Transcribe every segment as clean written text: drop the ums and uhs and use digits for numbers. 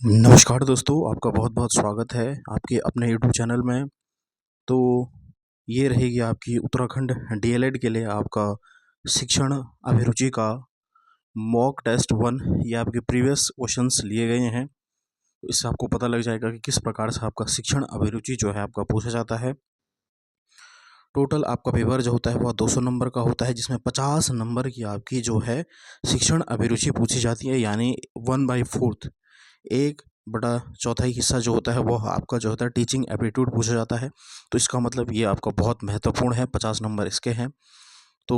नमस्कार दोस्तों, आपका बहुत-बहुत स्वागत है आपके अपने यूट्यूब चैनल में। तो ये रहेगी आपकी उत्तराखंड डीएलएड के लिए आपका शिक्षण अभिरुचि का मॉक टेस्ट 1। ये आपके प्रीवियस क्वेश्चंस लिए गए हैं। तो इससे आपको पता लग जाएगा कि किस प्रकार से आपका शिक्षण अभिरुचि जो है आपका पूछा जाता है। टोटल आपका पेपर जो होता है वह 200 नंबर का होता है, जिसमें 50 नंबर की आपकी जो है शिक्षण अभिरुचि पूछी जाती है, यानी 1/4 एक बटा चौथाई हिस्सा जो होता है वो आपका जो होता है टीचिंग एप्टीट्यूड पूछा जाता है। तो इसका मतलब ये आपका बहुत महत्वपूर्ण है, 50 नंबर इसके हैं। तो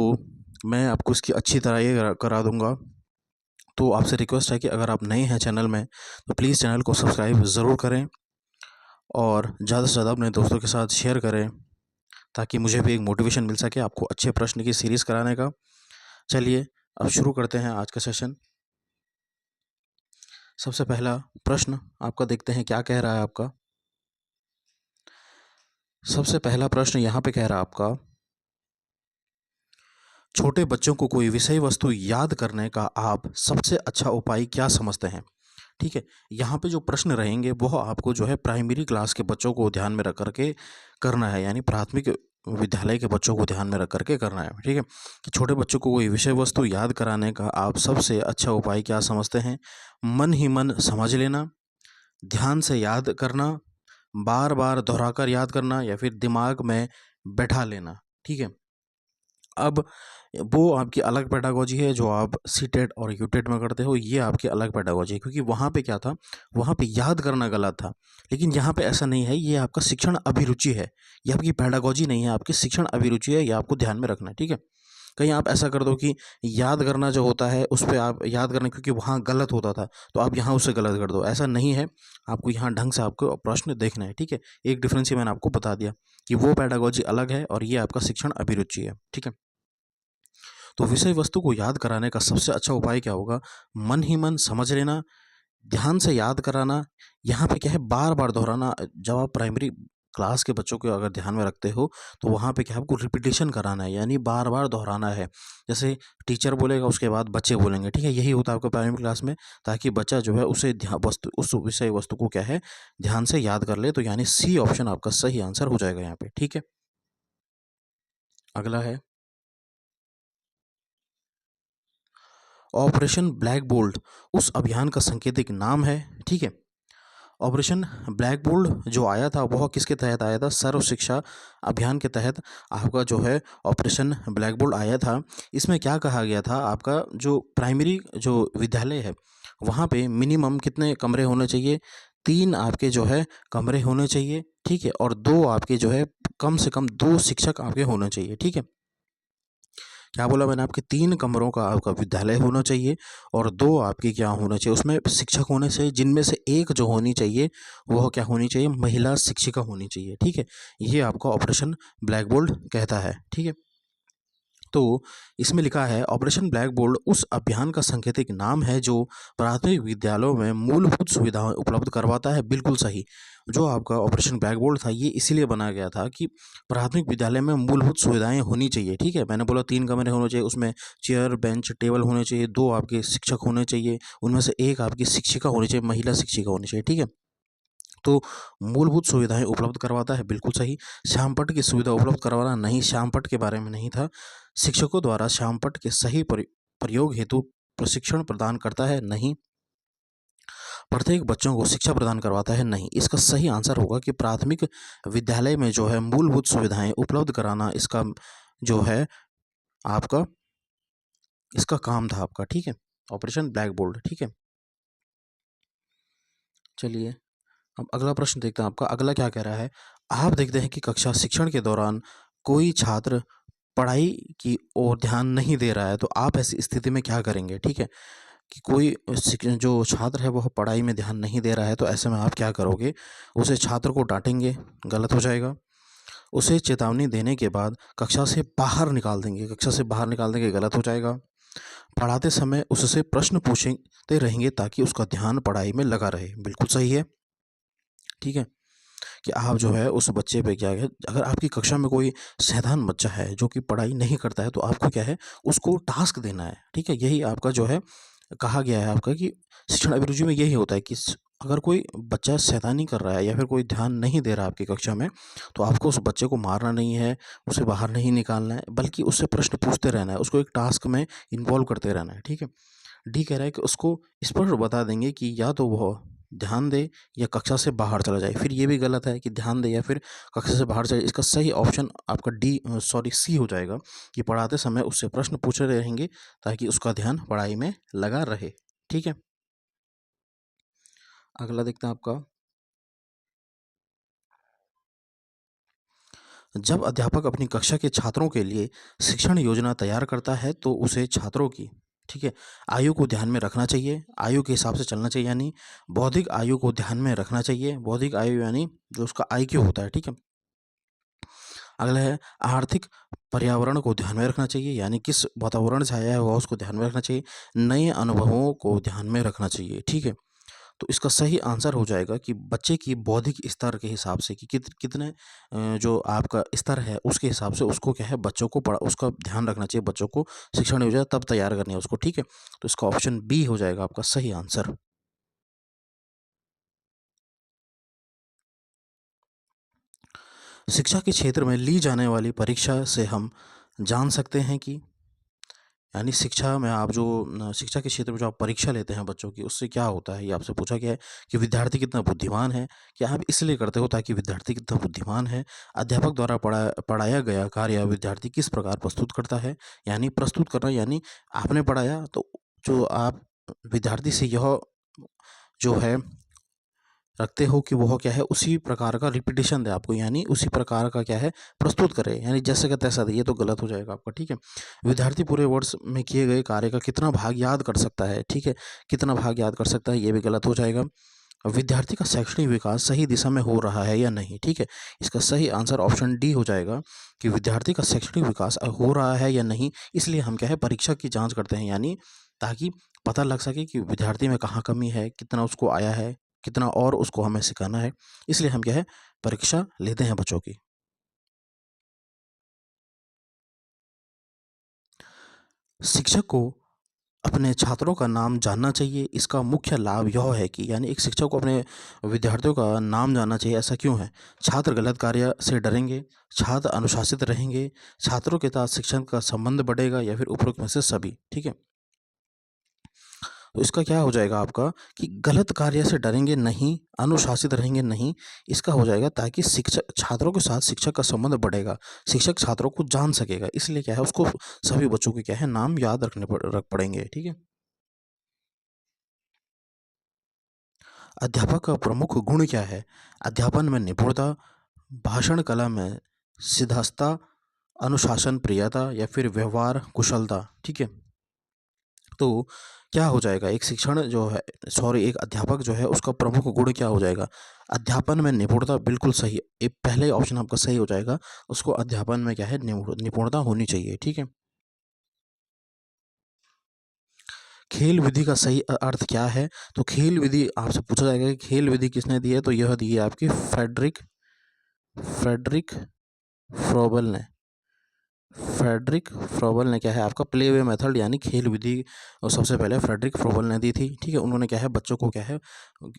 मैं आपको इसकी अच्छी तरह ये करा दूंगा। तो आपसे रिक्वेस्ट है कि अगर आप नए हैं चैनल में तो प्लीज़ चैनल को सब्सक्राइब ज़रूर करें और ज़्यादा से ज़्यादा अपने दोस्तों के साथ शेयर करें, ताकि मुझे भी एक मोटिवेशन मिल सके आपको अच्छे प्रश्न की सीरीज़ कराने का। चलिए अब शुरू करते हैं आज का सेशन। सबसे पहला प्रश्न आपका देखते हैं क्या कह रहा है आपका। सबसे पहला प्रश्न यहाँ पे कह रहा है आपका, छोटे बच्चों को कोई विषय वस्तु याद करने का आप सबसे अच्छा उपाय क्या समझते हैं। ठीक है, यहाँ पे जो प्रश्न रहेंगे वह आपको जो है प्राइमरी क्लास के बच्चों को ध्यान में रख करके करना है, यानी प्राथमिक विद्यालय के बच्चों को ध्यान में रख करके करना है। ठीक है, कि छोटे बच्चों को कोई विषय वस्तु याद कराने का आप सबसे अच्छा उपाय क्या समझते हैं। मन ही मन समझ लेना, ध्यान से याद करना, बार बार दोहराकर याद करना, या फिर दिमाग में बैठा लेना। ठीक है, अब वो आपकी अलग पेडागोजी है जो आप सीटेट और यूटेट में करते हो, ये आपकी अलग पेडागोजी है, क्योंकि वहाँ पे क्या था, वहाँ पे याद करना गलत था। लेकिन यहाँ पे ऐसा नहीं है, ये आपका शिक्षण अभिरुचि है, ये आपकी पेडागोजी नहीं है, आपकी शिक्षण अभिरुचि है, ये आपको ध्यान में रखना है। ठीक है, कहीं आप ऐसा कर दो कि याद करना जो होता है उस पर आप याद करना, क्योंकि वहाँ गलत होता था तो आप यहाँ उससे गलत कर दो, ऐसा नहीं है। आपको यहाँ ढंग से आपको प्रश्न देखना है। ठीक है, एक डिफरेंस ही मैंने आपको बता दिया कि वो पेडागोजी अलग है और ये आपका शिक्षण अभिरुचि है। ठीक है, तो विषय वस्तु को याद कराने का सबसे अच्छा उपाय क्या होगा, मन ही मन समझ लेना, ध्यान से याद कराना। यहाँ पे क्या है, बार बार दोहराना। जब आप प्राइमरी क्लास के बच्चों को अगर ध्यान में रखते हो तो वहाँ पे क्या है, आपको रिपीटिशन कराना है, यानी बार बार दोहराना है। जैसे टीचर बोलेगा उसके बाद बच्चे बोलेंगे। ठीक है, यही होता है आपको प्राइमरी क्लास में, ताकि बच्चा जो है उसे वस्तु उस विषय वस्तु को क्या है ध्यान से याद कर ले। तो यानी सी ऑप्शन आपका सही आंसर हो जाएगा यहाँ पे। ठीक है, अगला है ऑपरेशन ब्लैक बोल्ट, उस अभियान का सांकेतिक नाम है। ठीक है, ऑपरेशन ब्लैक बोल्ट जो आया था वह किसके तहत आया था, सर्व शिक्षा अभियान के तहत आपका जो है ऑपरेशन ब्लैक बोल्ट आया था। इसमें क्या कहा गया था, आपका जो प्राइमरी जो विद्यालय है वहाँ पे मिनिमम कितने कमरे होने चाहिए, 3 आपके जो है कमरे होने चाहिए। ठीक है, और 2 आपके जो है कम से कम 2 शिक्षक आपके होने चाहिए। ठीक है, क्या बोला मैंने, आपके 3 कमरों का आपका विद्यालय होना चाहिए और 2 आपके क्या होना चाहिए, उसमें शिक्षक होने चाहिए, जिनमें से एक जो होनी चाहिए वह क्या होनी चाहिए, महिला शिक्षिका होनी चाहिए। ठीक है, ये आपका ऑपरेशन ब्लैक बोल्ट कहता है। ठीक है, तो इसमें लिखा है ऑपरेशन ब्लैक बोर्ड उस अभियान का सांकेतिक नाम है जो प्राथमिक विद्यालयों में मूलभूत सुविधाएं उपलब्ध करवाता है। बिल्कुल सही, जो आपका ऑपरेशन ब्लैक बोर्ड था ये इसीलिए बनाया गया था कि प्राथमिक विद्यालय में मूलभूत सुविधाएं होनी चाहिए। ठीक है, मैंने बोला 3 कमरे होने चाहिए, उसमें चेयर बेंच टेबल होने चाहिए, 2 आपके शिक्षक होने चाहिए, उनमें से एक आपकी शिक्षिका होनी चाहिए, महिला शिक्षिका होनी चाहिए। ठीक है, तो मूलभूत सुविधाएं उपलब्ध करवाता है, बिल्कुल सही। श्यामपट्ट की सुविधा उपलब्ध करवाना नहीं, श्यामपट्ट के बारे में नहीं था। शिक्षकों द्वारा श्यामपट्ट के सही प्रयोग हेतु प्रशिक्षण प्रदान करता है, नहीं। प्रत्येक बच्चों को शिक्षा प्रदान करवाता है, नहीं। इसका सही आंसर होगा कि प्राथमिक विद्यालय में जो है मूलभूत सुविधाएं उपलब्ध कराना इसका जो है आपका इसका काम था आपका। ठीक है, ऑपरेशन ब्लैक बोर्ड। ठीक है, चलिए अब अगला प्रश्न देखते हैं। आपका अगला क्या कह रहा है, आप देखते हैं कि कक्षा शिक्षण के दौरान कोई छात्र पढ़ाई की ओर ध्यान नहीं दे रहा है, तो आप ऐसी स्थिति में क्या करेंगे। ठीक है, कि कोई जो छात्र है वह पढ़ाई में ध्यान नहीं दे रहा है, तो ऐसे में आप क्या करोगे, उसे छात्र को डांटेंगे, गलत हो जाएगा। उसे चेतावनी देने के बाद कक्षा से बाहर निकाल देंगे, कक्षा से बाहर निकाल देंगे, गलत हो जाएगा। पढ़ाते समय उससे प्रश्न पूछते रहेंगे ताकि उसका ध्यान पढ़ाई में लगा रहे, बिल्कुल सही है। ठीक है, कि आप जो है उस बच्चे पे क्या है, अगर आपकी कक्षा में कोई शैतान बच्चा है जो कि पढ़ाई नहीं करता है, तो आपको क्या है उसको टास्क देना है। ठीक है, यही आपका जो है कहा गया है आपका कि शिक्षण अभिरुचि में यही होता है कि अगर कोई बच्चा शैतानी कर रहा है या फिर कोई ध्यान नहीं दे रहा आपकी कक्षा में, तो आपको उस बच्चे को मारना नहीं है, उसे बाहर नहीं निकालना है, बल्कि उससे प्रश्न पूछते रहना है, उसको एक टास्क में इन्वॉल्व करते रहना है, ठीक है। डी कह रहा है कि उसको स्पष्ट बता देंगे कि या तो वह ध्यान दे या कक्षा से बाहर चला जाए। फिर ये भी गलत है कि ध्यान दे या फिर कक्षा से बाहर चले। इसका सही ऑप्शन आपका सी हो जाएगा कि पढ़ाते समय उससे प्रश्न पूछ रहे रहेंगे ताकि उसका ध्यान पढ़ाई में लगा रहे, ठीक है। अगला देखते हैं आपका, जब अध्यापक अपनी कक्षा के छात्रों के लिए शिक्षण योजना तैयार करता है तो उसे छात्रों की, ठीक है, आयु को ध्यान में रखना चाहिए, आयु के हिसाब से चलना चाहिए, यानी बौद्धिक आयु को ध्यान में रखना चाहिए। बौद्धिक आयु यानी जो उसका IQ होता है, ठीक है। अगला है आर्थिक पर्यावरण को ध्यान में रखना चाहिए, यानी किस वातावरण से आया है वह उसको ध्यान में रखना चाहिए। नए अनुभवों को ध्यान में रखना चाहिए, ठीक है। तो इसका सही आंसर हो जाएगा कि बच्चे की बौद्धिक स्तर के हिसाब से कि कितने जो आपका स्तर है उसके हिसाब से उसको क्या है, बच्चों को पढ़ा उसका ध्यान रखना चाहिए, बच्चों को शिक्षण योजना तब तैयार करनी है उसको, ठीक है। तो इसका ऑप्शन बी हो जाएगा आपका सही आंसर। शिक्षा के क्षेत्र में ली जाने वाली परीक्षा से हम जान सकते हैं कि, यानी शिक्षा में आप जो शिक्षा के क्षेत्र में जो आप परीक्षा लेते हैं बच्चों की, उससे क्या होता है, ये आपसे पूछा गया है कि विद्यार्थी कितना बुद्धिमान है। क्या आप इसलिए करते हो ताकि विद्यार्थी कितना बुद्धिमान है? अध्यापक द्वारा पढ़ाया गया कार्य विद्यार्थी किस प्रकार प्रस्तुत करता है? यानी प्रस्तुत करना, यानी आपने पढ़ाया तो जो आप विद्यार्थी से यह जो है रखते हो कि वह क्या है, उसी प्रकार का रिपीटिशन दे आपको, यानी उसी प्रकार का क्या है, प्रस्तुत करे, यानी जैसे का तैसा दे। ये तो गलत हो जाएगा आपका, ठीक है। विद्यार्थी पूरे वर्ष में किए गए कार्य का कितना भाग याद कर सकता है, ठीक है, कितना भाग याद कर सकता है, ये भी गलत हो जाएगा। विद्यार्थी का शैक्षणिक विकास सही दिशा में हो रहा है या नहीं, ठीक है। इसका सही आंसर ऑप्शन डी हो जाएगा कि विद्यार्थी का शैक्षणिक विकास हो रहा है या नहीं, इसलिए हम क्या है, परीक्षा की जांच करते हैं, यानी ताकि पता लग सके कि विद्यार्थी में कहाँ कमी है, कितना उसको आया है, कितना और उसको हमें सिखाना है, इसलिए हम क्या है, परीक्षा लेते हैं बच्चों की। शिक्षक को अपने छात्रों का नाम जानना चाहिए। इसका मुख्य लाभ यह है कि, यानी एक शिक्षक को अपने विद्यार्थियों का नाम जानना चाहिए। ऐसा क्यों है? छात्र गलत कार्य से डरेंगे, छात्र अनुशासित रहेंगे, छात्रों के साथ शिक्षण का संबंध बढ़ेगा, या फिर उपरोक्त में से सभी, ठीक है। तो इसका क्या हो जाएगा आपका कि गलत कार्य से डरेंगे नहीं, अनुशासित रहेंगे नहीं, इसका हो जाएगा ताकि शिक्षक छात्रों के साथ शिक्षक का संबंध बढ़ेगा, शिक्षक छात्रों को जान सकेगा, इसलिए क्या है, उसको सभी बच्चों के क्या है, नाम याद रख पड़ेंगे, ठीक है। अध्यापक का प्रमुख गुण क्या है? अध्यापन में निपुणता, भाषण कला में सिद्धहस्ता, अनुशासन प्रियता, या फिर व्यवहार कुशलता, ठीक है। तो क्या हो जाएगा, एक शिक्षण जो है, सॉरी, एक अध्यापक जो है उसका प्रमुख गुण क्या हो जाएगा? अध्यापन में निपुणता, बिल्कुल सही, ये पहले ऑप्शन आपका सही हो जाएगा। उसको अध्यापन में क्या है, निपुणता होनी चाहिए, ठीक है। खेल विधि का सही अर्थ क्या है? तो खेल विधि आपसे पूछा जाएगा कि खेल विधि किसने दी है, तो यह दी है आपकी फ्रेडरिक फ्रेडरिक फ्रोबल ने। फ्रेडरिक फ्रोबल ने क्या है आपका प्ले वे मेथड, यानी खेल विधि, और सबसे पहले फ्रेडरिक फ्रोबल ने दी थी, ठीक है। उन्होंने क्या है, बच्चों को क्या है,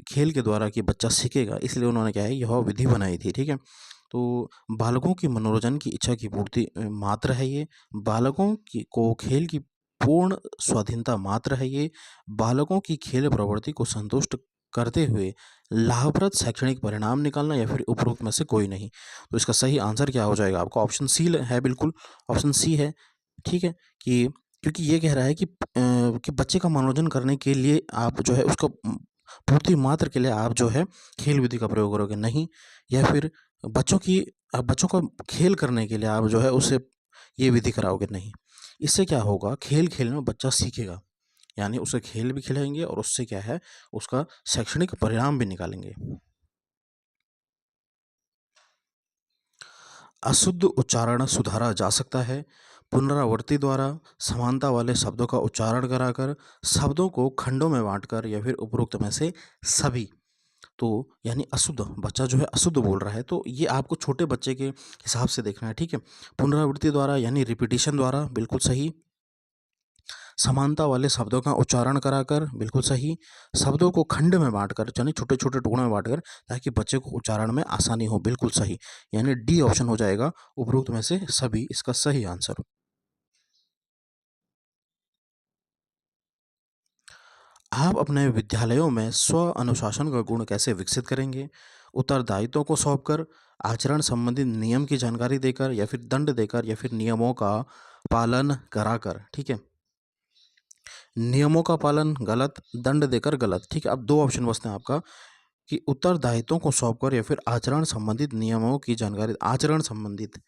खेल के द्वारा कि बच्चा सीखेगा, इसलिए उन्होंने क्या है, यह विधि बनाई थी, ठीक है। तो बालकों की मनोरंजन की इच्छा की पूर्ति मात्र है ये, बालकों की को खेल की पूर्ण स्वाधीनता मात्र है ये, बालकों की खेल प्रवृत्ति को संतुष्ट करते हुए लाभप्रद शैक्षणिक परिणाम निकालना, या फिर उपरोक्त में से कोई नहीं। तो इसका सही आंसर क्या हो जाएगा आपका? ऑप्शन सी है, बिल्कुल ऑप्शन सी है, ठीक है। कि क्योंकि ये कह रहा है कि बच्चे का मनोरंजन करने के लिए आप जो है उसको पूर्ति मात्र के लिए आप जो है खेल विधि का प्रयोग करोगे, नहीं, या फिर बच्चों को खेल करने के लिए आप जो है उससे ये विधि कराओगे, नहीं। इससे क्या होगा, खेल खेल में बच्चा सीखेगा, यानी उसे खेल भी खिलाएंगे और उससे क्या है, उसका शैक्षणिक परिणाम भी निकालेंगे। अशुद्ध उच्चारण सुधारा जा सकता है पुनरावृत्ति द्वारा, समानता वाले शब्दों का उच्चारण कराकर, शब्दों को खंडों में बांटकर, या फिर उपरोक्त में से सभी। तो यानी अशुद्ध बच्चा जो है अशुद्ध बोल रहा है, तो ये आपको छोटे बच्चे के हिसाब से देखना है, ठीक है। पुनरावृत्ति द्वारा यानी रिपीटिशन द्वारा, बिल्कुल सही। समानता वाले शब्दों का उच्चारण कराकर, बिल्कुल सही। शब्दों को खंड में बांटकर, यानी छोटे-छोटे टुकड़ों में बांटकर, ताकि बच्चे को उच्चारण में आसानी हो, बिल्कुल सही। यानी डी ऑप्शन हो जाएगा उपरोक्त में से सभी इसका सही आंसर। आप अपने विद्यालयों में स्व अनुशासन का गुण कैसे विकसित करेंगे? उत्तरदायित्वों को सौंपकर, आचरण संबंधित नियम की जानकारी देकर, या फिर दंड देकर, या फिर नियमों का पालन कराकर, ठीक है? नियमों का पालन गलत, दंड देकर गलत, ठीक है? अब 2 ऑप्शन बचते हैं आपका कि उत्तरदायित्वों को सौंपकर या फिर आचरण संबंधित नियमों की जानकारी, आचरण संबंधित,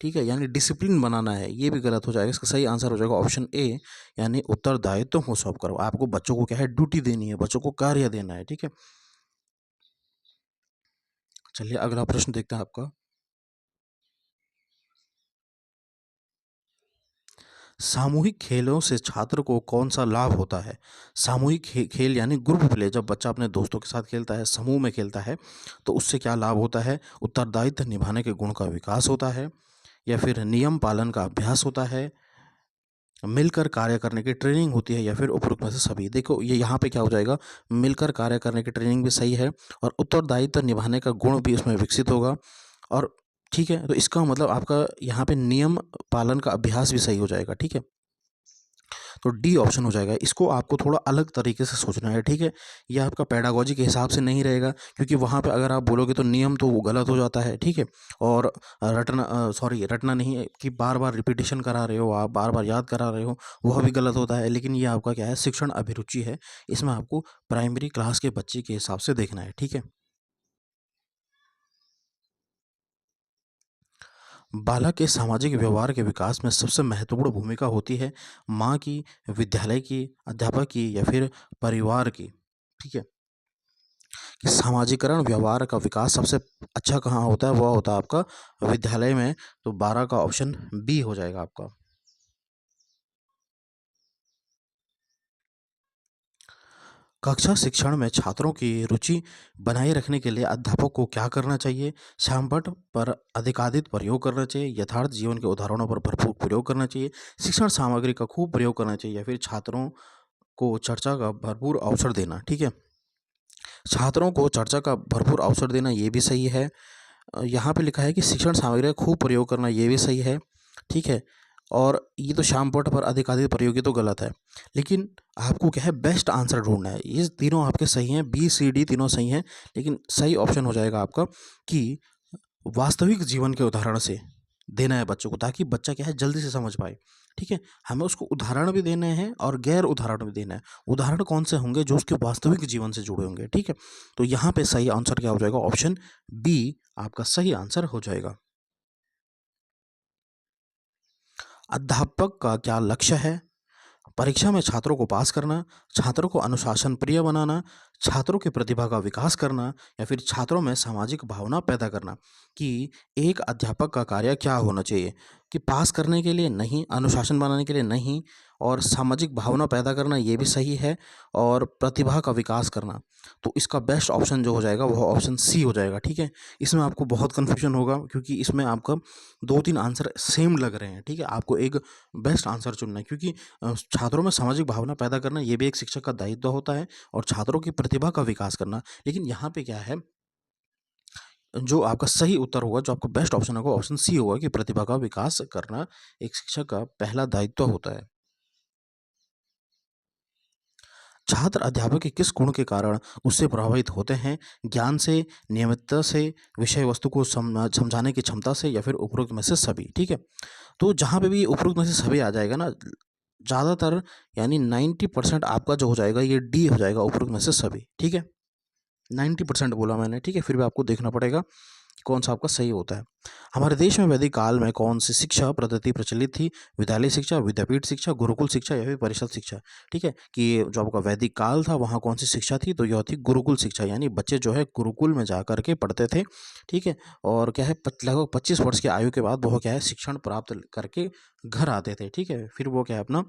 ठीक है? यानी डिसिप्लिन बनाना है, ये भी गलत हो जाएगा। इसका सही आंसर हो जाएगा ऑप्शन ए, यानी उत्तरदायित्वों को सौंपकर। आपको बच्चों को क्या है, ड्यूटी देनी है, बच्चों को कार्य देना है, ठीक है? चलिए अगला प्रश्न देखते हैं आपका। सामूहिक खेलों से छात्र को कौन सा लाभ होता है? सामूहिक खेल यानी ग्रुप प्ले, जब बच्चा अपने दोस्तों के साथ खेलता है, समूह में खेलता है, तो उससे क्या लाभ होता है? उत्तरदायित्व निभाने के गुण का विकास होता है, या फिर नियम पालन का अभ्यास होता है, मिलकर कार्य करने की ट्रेनिंग होती है, या फिर उपरोक्त में से सभी। देखो ये यहाँ पे क्या हो जाएगा, मिलकर कार्य करने की ट्रेनिंग भी सही है, और उत्तरदायित्व निभाने का गुण भी उसमें विकसित होगा, और ठीक है, तो इसका मतलब आपका यहाँ पे नियम पालन का अभ्यास भी सही हो जाएगा, ठीक है? तो डी ऑप्शन हो जाएगा। इसको आपको थोड़ा अलग तरीके से सोचना है, ठीक है? ये आपका पेडागोजी के हिसाब से नहीं रहेगा, क्योंकि वहाँ पे अगर आप बोलोगे तो नियम तो वो गलत हो जाता है, ठीक है? और रटना नहीं है कि बार-बार रिपीटिशन करा रहे हो आप, बार-बार याद करा रहे हो, वह भी गलत होता है। लेकिन ये आपका क्या है, शिक्षण अभिरुचि है। इसमें आपको प्राइमरी क्लास के बच्चे के हिसाब से देखना है, ठीक है? बालक के सामाजिक व्यवहार के विकास में सबसे महत्वपूर्ण भूमिका होती है माँ की, विद्यालय की, अध्यापक की, या फिर परिवार की, ठीक है? कि सामाजिकरण व्यवहार का विकास सबसे अच्छा कहाँ होता है, वह होता है आपका विद्यालय में। तो 12 का ऑप्शन बी हो जाएगा आपका। कक्षा शिक्षण में छात्रों की रुचि बनाए रखने के लिए अध्यापक को क्या करना चाहिए? शामपठ पर अधिकाधिक प्रयोग करना चाहिए, यथार्थ जीवन के उदाहरणों पर भरपूर प्रयोग करना चाहिए, शिक्षण सामग्री का खूब प्रयोग करना चाहिए, या फिर छात्रों को चर्चा का भरपूर अवसर देना, ठीक है? छात्रों को चर्चा का भरपूर अवसर देना, ये भी सही है। यहाँ पे लिखा है कि शिक्षण सामग्री का खूब प्रयोग करना, ये भी सही है, ठीक है? और ये तो शामपठ पर अधिकाधिक प्रयोग, ये तो गलत है। लेकिन आपको क्या है, बेस्ट आंसर ढूँढना है। ये तीनों आपके सही हैं, बी, सी, डी तीनों सही हैं, लेकिन सही ऑप्शन हो जाएगा आपका कि वास्तविक जीवन के उदाहरण से देना है बच्चों को, ताकि बच्चा क्या है, जल्दी से समझ पाए, ठीक है? हमें उसको उदाहरण भी देने हैं और गैर उदाहरण भी देना है। उदाहरण कौन से होंगे? जो उसके वास्तविक जीवन से जुड़े होंगे, ठीक है? तो यहाँ पे सही आंसर क्या हो जाएगा? ऑप्शन बी आपका सही आंसर हो जाएगा। अध्यापक का क्या लक्ष्य है? परीक्षा में छात्रों को पास करना, छात्रों को अनुशासन प्रिय बनाना, छात्रों की प्रतिभा का विकास करना, या फिर छात्रों में सामाजिक भावना पैदा करना। कि एक अध्यापक का कार्य क्या होना चाहिए? कि पास करने के लिए नहीं, अनुशासन बनाने के लिए नहीं, और सामाजिक भावना पैदा करना, ये भी सही है, और प्रतिभा का विकास करना। तो इसका बेस्ट ऑप्शन जो हो जाएगा वह ऑप्शन सी हो जाएगा, ठीक है? इसमें आपको बहुत कन्फ्यूजन होगा, क्योंकि इसमें आपका 2-3 आंसर सेम लग रहे हैं, ठीक है? आपको एक बेस्ट आंसर चुनना है, क्योंकि छात्रों में सामाजिक भावना पैदा करना, ये भी एक शिक्षक का दायित्व होता है, और छात्रों की प्रतिभा का विकास करना। लेकिन यहाँ पे क्या है, जो आपका सही उत्तर होगा, जो आपका बेस्ट ऑप्शन होगा, ऑप्शन सी होगा कि प्रतिभा का विकास करना एक शिक्षक का पहला दायित्व होता है। छात्र अध्यापक के किस गुण के कारण उससे प्रभावित होते हैं? ज्ञान से, नियमितता से, विषय वस्तु को समझाने की क्षमता से, या फिर उपरोक्त में से सभी, ठीक है? तो जहाँ पे भी उपरोक्त में से सभी आ जाएगा ना, ज़्यादातर यानी 90% आपका जो हो जाएगा, ये डी हो जाएगा, उपरोक्त में से सभी, ठीक है? 90% बोला मैंने, ठीक है? फिर भी आपको देखना पड़ेगा कि कौन सा आपका सही होता है। हमारे देश में वैदिक काल में कौन सी शिक्षा पद्धति प्रचलित थी? विद्यालय शिक्षा, विद्यापीठ शिक्षा, गुरुकुल शिक्षा, या फिर परिषद शिक्षा, ठीक है? कि जो आपका वैदिक काल था, वहाँ कौन सी शिक्षा थी? तो यह थी गुरुकुल शिक्षा, यानी बच्चे जो है गुरुकुल में जा कर के पढ़ते थे, ठीक है? और क्या है, लगभग 25 वर्ष की आयु के बाद वो क्या है, शिक्षण प्राप्त करके घर आते थे, ठीक है? फिर वो क्या है, अपना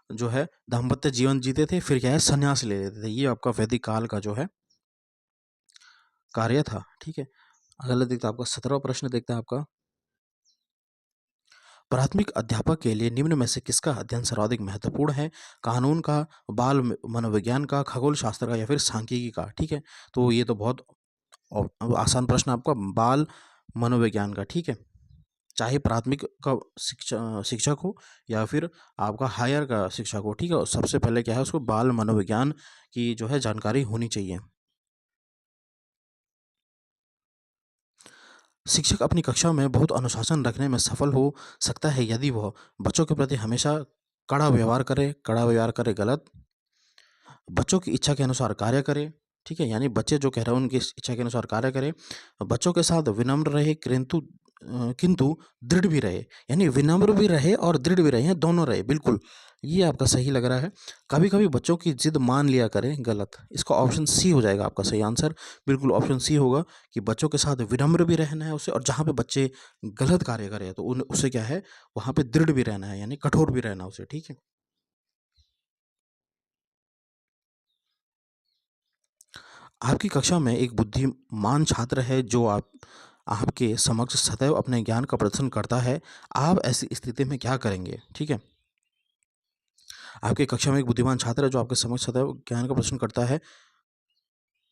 जो है दाम्पत्य जीवन जीते थे, फिर क्या है, संन्यास ले लेते थे। ये आपका वैदिक काल का जो है कार्य था, ठीक है? अगला देखते हैं आपका 17वां प्रश्न देखते हैं आपका। प्राथमिक अध्यापक के लिए निम्न में से किसका अध्ययन सर्वाधिक महत्वपूर्ण है? कानून का, मनोविज्ञान का, खगोल शास्त्र का या फिर सांख्यिकी का? ठीक है, तो ये तो बहुत आसान प्रश्न आपका, बाल मनोविज्ञान का। ठीक है, चाहे प्राथमिक का शिक्षक हो या फिर आपका हायर का शिक्षक हो। ठीक है, सबसे पहले क्या है, उसको बाल मनोविज्ञान की जो है जानकारी होनी चाहिए। शिक्षक अपनी कक्षा में बहुत अनुशासन रखने में सफल हो सकता है यदि वह बच्चों के प्रति हमेशा कड़ा व्यवहार करे गलत, बच्चों की इच्छा के अनुसार कार्य करे। ठीक है, यानी बच्चे जो कह रहे हैं उनकी इच्छा के अनुसार कार्य करे, बच्चों के साथ विनम्र रहे किंतु दृढ़ भी रहे, यानी विनम्र भी रहे और दृढ़ भी रहे, हैं दोनों रहे, बिल्कुल ये आपका सही लग रहा है। कभी कभी बच्चों की जिद मान लिया करें गलत, इसका ऑप्शन सी हो जाएगा आपका सही आंसर। बिल्कुल ऑप्शन सी होगा कि बच्चों के साथ विनम्र भी रहना है उसे, और जहाँ पे बच्चे गलत कार्य करें तो उसे क्या है, वहाँ पे दृढ़ भी रहना है, यानी कठोर भी रहना उसे। ठीक है, आपकी कक्षा में एक बुद्धिमान छात्र है जो आपके समक्ष सदैव अपने ज्ञान का प्रदर्शन करता है, आप ऐसी स्थिति में क्या करेंगे? ठीक है, आपकी कक्षा में एक बुद्धिमान छात्र है जो आपके समक्ष सदैव ज्ञान का प्रदर्शन करता है,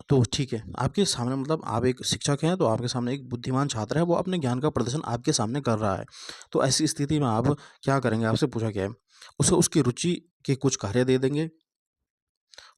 तो ठीक है, आपके सामने मतलब आप एक शिक्षक हैं, तो आपके सामने एक बुद्धिमान छात्र है, वो अपने ज्ञान का प्रदर्शन आपके सामने कर रहा है। तो ऐसी स्थिति में आप क्या करेंगे? आपसे पूछा गया है, उसे उसकी रुचि के कुछ कार्य दे देंगे,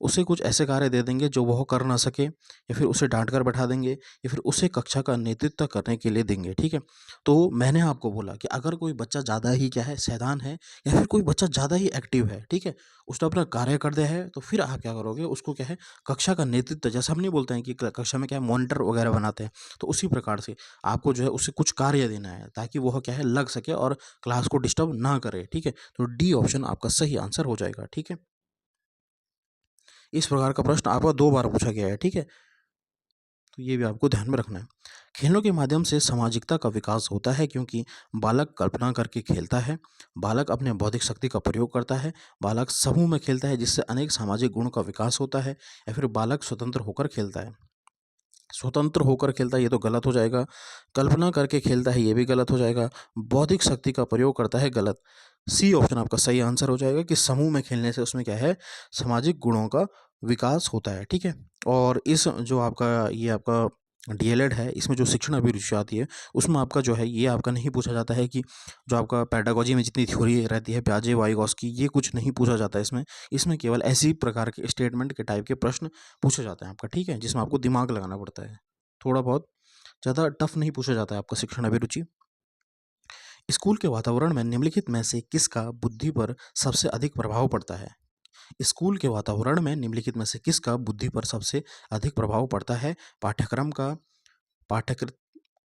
उसे कुछ ऐसे कार्य दे देंगे जो वह कर ना सके, या फिर उसे डाँट कर बैठा देंगे, या फिर उसे कक्षा का नेतृत्व करने के लिए देंगे। ठीक है? तो मैंने आपको बोला कि अगर कोई बच्चा ज़्यादा ही क्या है, शैतान है, या फिर कोई बच्चा ज़्यादा ही एक्टिव है, ठीक है? उसने अपना कार्य कर दिया है, तो फिर आप क्या करोगे? उसको क्या है, कक्षा का नेतृत्व, जैसे हम नहीं बोलते हैं कि कक्षा में क्या है, मॉनिटर वगैरह बनाते हैं, तो उसी प्रकार से आपको जो है उसे कुछ कार्य देना है, ताकि वह क्या है, लग सके और क्लास को डिस्टर्ब ना करे। ठीक है? तो डी ऑप्शन आपका सही आंसर हो जाएगा। ठीक है? इस प्रकार का प्रश्न आपका 2 बार पूछा गया है। ठीक है? तो ये भी आपको ध्यान में रखना है। खेलों के माध्यम से सामाजिकता का विकास होता है क्योंकि बालक कल्पना करके खेलता है, बालक अपने बौद्धिक शक्ति का प्रयोग करता है, बालक समूह में खेलता है जिससे अनेक सामाजिक गुणों का विकास होता है, या फिर बालक स्वतंत्र होकर खेलता है। स्वतंत्र होकर खेलता है ये तो गलत हो जाएगा, कल्पना करके खेलता है ये भी गलत हो जाएगा, बौद्धिक शक्ति का प्रयोग करता है गलत। सी ऑप्शन आपका सही आंसर हो जाएगा कि समूह में खेलने से उसमें क्या है, सामाजिक गुणों का विकास होता है। ठीक है? और इस जो आपका ये आपका डीएलएड है, इसमें जो शिक्षण अभिरुचि आती है, उसमें आपका जो है ये आपका नहीं पूछा जाता है कि जो आपका पेडागोजी में जितनी थ्योरी रहती है प्याजे वाइगॉस्की, ये कुछ नहीं पूछा जाता है इसमें। इसमें केवल ऐसी प्रकार के स्टेटमेंट के टाइप के प्रश्न पूछे जाते हैं आपका। ठीक है? जिसमें आपको दिमाग लगाना पड़ता है। थोड़ा बहुत, ज़्यादा टफ नहीं पूछा जाता है आपका शिक्षण अभिरुचि। स्कूल के वातावरण में निम्नलिखित में से किसका बुद्धि पर सबसे अधिक प्रभाव पड़ता है? स्कूल के वातावरण में निम्नलिखित में से किसका बुद्धि पर सबसे अधिक प्रभाव पड़ता है? पाठ्यक्रम का, पाठ्यकृत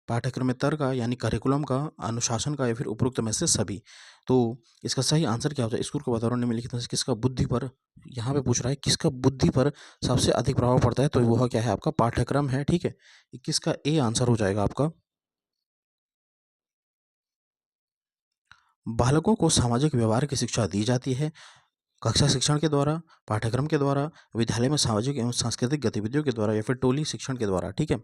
पाठ्यक्रमेतर का, यानी करिकुलम का, अनुशासन का, या फिर उपरोक्त में से सभी? तो इसका सही आंसर क्या होता है? स्कूल के वातावरण में निम्नलिखित में से किसका बुद्धि पर, यहाँ पे पूछ रहा है किसका बुद्धि पर सबसे अधिक प्रभाव पड़ता है, तो वह क्या है, आपका पाठ्यक्रम है। ठीक है? 21 का ए आंसर हो जाएगा आपका। बालकों को सामाजिक व्यवहार की शिक्षा दी जाती है कक्षा शिक्षण के द्वारा, पाठ्यक्रम के द्वारा, विद्यालय में सामाजिक एवं सांस्कृतिक गतिविधियों के द्वारा, या फिर टोली शिक्षण के द्वारा। ठीक है?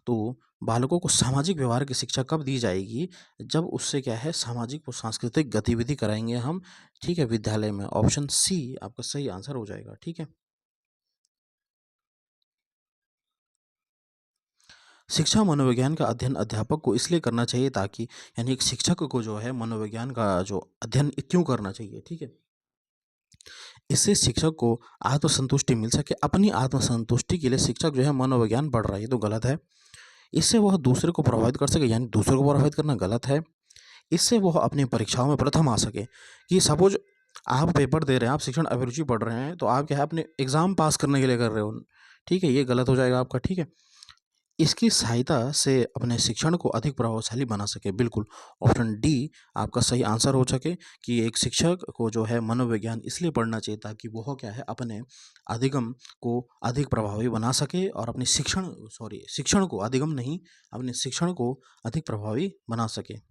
तो बालकों को सामाजिक व्यवहार की शिक्षा कब दी जाएगी? जब उससे क्या है, सामाजिक और सांस्कृतिक गतिविधि कराएंगे हम। ठीक है? विद्यालय में। ऑप्शन सी आपका सही आंसर हो जाएगा। ठीक है? शिक्षा मनोविज्ञान का अध्ययन अध्यापक को इसलिए करना चाहिए ताकि, यानी एक शिक्षक को जो है मनोविज्ञान का जो अध्ययन क्यों करना चाहिए? ठीक है? इससे शिक्षक को आत्मसंतुष्टि मिल सके। अपनी आत्मसंतुष्टि के लिए शिक्षक जो है मनोविज्ञान पढ़ रहा है, ये तो गलत है। इससे वह दूसरे को प्रभावित कर सके, यानी दूसरे को प्रभावित करना गलत है। इससे वह अपनी परीक्षाओं में प्रथम आ सके, कि सपोज आप पेपर दे रहे हैं, आप शिक्षण अभिरुचि पढ़ रहे हैं, तो आप क्या है, अपने एग्जाम पास करने के लिए कर रहे हो। ठीक है? ये गलत हो जाएगा आपका। ठीक है? इसकी सहायता से अपने शिक्षण को अधिक प्रभावशाली बना सके। बिल्कुल ऑप्शन डी आपका सही आंसर हो सके, कि एक शिक्षक को जो है मनोविज्ञान इसलिए पढ़ना चाहिए ताकि वह क्या है, अपने अधिगम को अधिक प्रभावी बना सके, और अपने शिक्षण को, अधिगम नहीं, अपने शिक्षण को अधिक प्रभावी बना सके।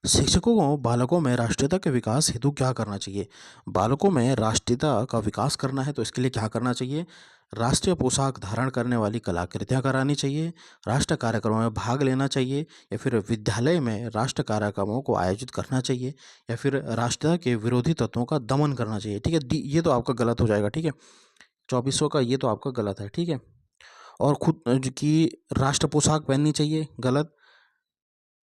शिक्षकों को बालकों में राष्ट्रीयता के विकास हेतु क्या करना चाहिए? बालकों में राष्ट्रीयता का विकास करना है तो इसके लिए क्या करना चाहिए? राष्ट्रीय पोशाक धारण करने वाली कलाकृतियाँ करानी चाहिए, राष्ट्र कार्यक्रमों में भाग लेना चाहिए, या फिर विद्यालय में राष्ट्र कार्यक्रमों को आयोजित करना चाहिए, या फिर राष्ट्र के विरोधी तत्वों का दमन करना चाहिए। ठीक है, ये तो आपका गलत हो जाएगा। ठीक है, 2400 का ये तो आपका गलत है। ठीक है, और खुद जो कि राष्ट्र पोशाक पहननी चाहिए, गलत।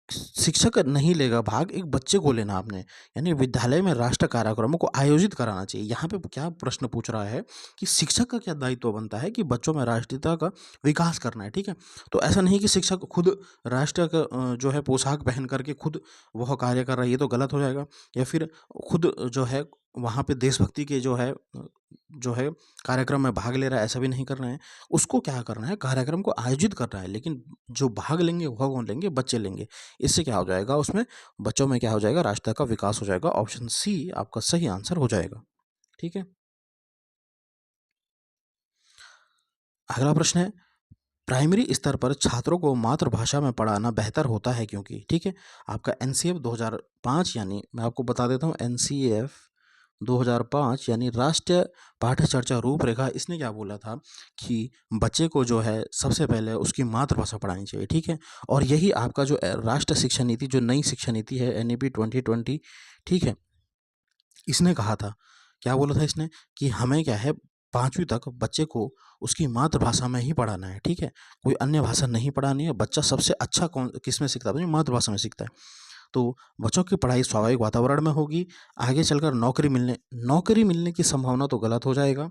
शिक्षक नहीं लेगा भाग, एक बच्चे को लेना आपने, यानी विद्यालय में राष्ट्र कार्यक्रमों को आयोजित कराना चाहिए। यहाँ पे क्या प्रश्न पूछ रहा है कि शिक्षक का क्या दायित्व बनता है कि बच्चों में राष्ट्रीयता का विकास करना है। ठीक है, तो ऐसा नहीं कि शिक्षक खुद राष्ट्र का जो है पोशाक पहन करके खुद वह कार्य कर रहा है, ये तो गलत हो जाएगा। या फिर खुद जो है वहाँ पे देशभक्ति के जो है कार्यक्रम में भाग ले रहा है, ऐसा भी नहीं करना है। उसको क्या करना है, कार्यक्रम को आयोजित करना है, लेकिन जो भाग लेंगे वह कौन लेंगे, बच्चे लेंगे। इससे क्या हो जाएगा, उसमें बच्चों में क्या हो जाएगा, राष्ट्र का विकास हो जाएगा। ऑप्शन सी आपका सही आंसर हो जाएगा। ठीक है, अगला प्रश्न है, प्राइमरी स्तर पर छात्रों को मातृभाषा में पढ़ाना बेहतर होता है क्योंकि। ठीक है, आपका एनसीएफ 2005, यानी मैं आपको बता देता हूँ, एनसीएफ 2005 यानी राष्ट्रीय पाठ्य चर्चा रूपरेखा, इसने क्या बोला था कि बच्चे को जो है सबसे पहले उसकी मातृभाषा पढ़ानी चाहिए। ठीक है, और यही आपका जो राष्ट्रीय शिक्षा नीति, जो नई शिक्षा नीति है एनईपी 2020, ठीक है, इसने कहा था, क्या बोला था इसने, कि हमें क्या है 5वीं तक बच्चे को उसकी मातृभाषा में ही पढ़ाना है। ठीक है, कोई अन्य भाषा नहीं पढ़ानी है। बच्चा सबसे अच्छा कौन किस में सीखता है, अपनी मातृभाषा में सीखता है। तो बच्चों की पढ़ाई स्वाभाविक वातावरण में होगी, आगे चलकर नौकरी मिलने की संभावना तो गलत हो जाएगा।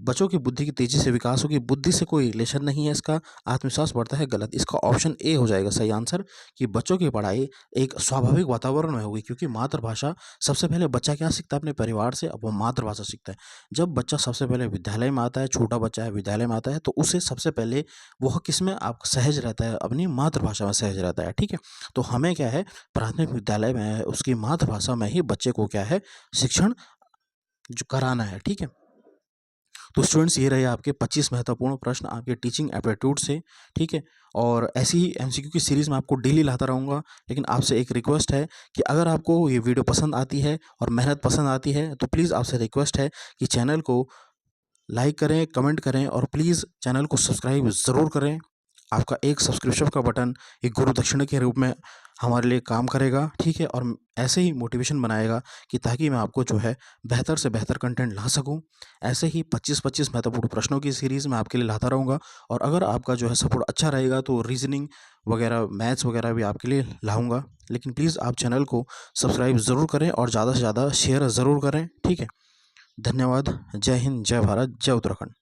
बच्चों की बुद्धि की तेजी से विकास होगी, बुद्धि से कोई रिलेशन नहीं है इसका। आत्मविश्वास बढ़ता है, गलत। इसका ऑप्शन ए हो जाएगा सही आंसर, कि बच्चों की पढ़ाई एक स्वाभाविक वातावरण में होगी, क्योंकि मातृभाषा सबसे पहले बच्चा क्या सीखता है, अपने परिवार से, अब वो मातृभाषा सीखता है। जब बच्चा सबसे पहले विद्यालय में आता है, छोटा बच्चा है, विद्यालय में आता है, तो उसे सबसे पहले वह किस में आप सहज रहता है, अपनी मातृभाषा में सहज रहता है। ठीक है, तो हमें क्या है, प्राथमिक विद्यालय में उसकी मातृभाषा में ही बच्चे को क्या है, शिक्षण जो कराना है। ठीक है, तो स्टूडेंट्स ये रहे आपके 25 महत्वपूर्ण प्रश्न आपके टीचिंग एप्टीट्यूड से। ठीक है, और ऐसी ही एमसीक्यू की सीरीज़ में आपको डेली लाता रहूँगा। लेकिन आपसे एक रिक्वेस्ट है कि अगर आपको ये वीडियो पसंद आती है और मेहनत पसंद आती है, तो प्लीज़ आपसे रिक्वेस्ट है कि चैनल को लाइक करें, कमेंट करें, और प्लीज़ चैनल को सब्सक्राइब ज़रूर करें। आपका एक सब्सक्रिप्शन का बटन एक गुरु दक्षिणा के रूप में हमारे लिए काम करेगा। ठीक है, और ऐसे ही मोटिवेशन बनाएगा कि ताकि मैं आपको जो है बेहतर से बेहतर कंटेंट ला सकूं। ऐसे ही 25-25 महत्वपूर्ण प्रश्नों की सीरीज़ मैं आपके लिए लाता रहूँगा। और अगर आपका जो है सपोर्ट अच्छा रहेगा तो रीजनिंग वगैरह, मैथ्स वगैरह भी आपके लिए लाऊँगा। लेकिन प्लीज़ आप चैनल को सब्सक्राइब ज़रूर करें और ज़्यादा से ज़्यादा शेयर ज़रूर करें। ठीक है, धन्यवाद। जय हिंद, जय भारत, जय उत्तराखंड।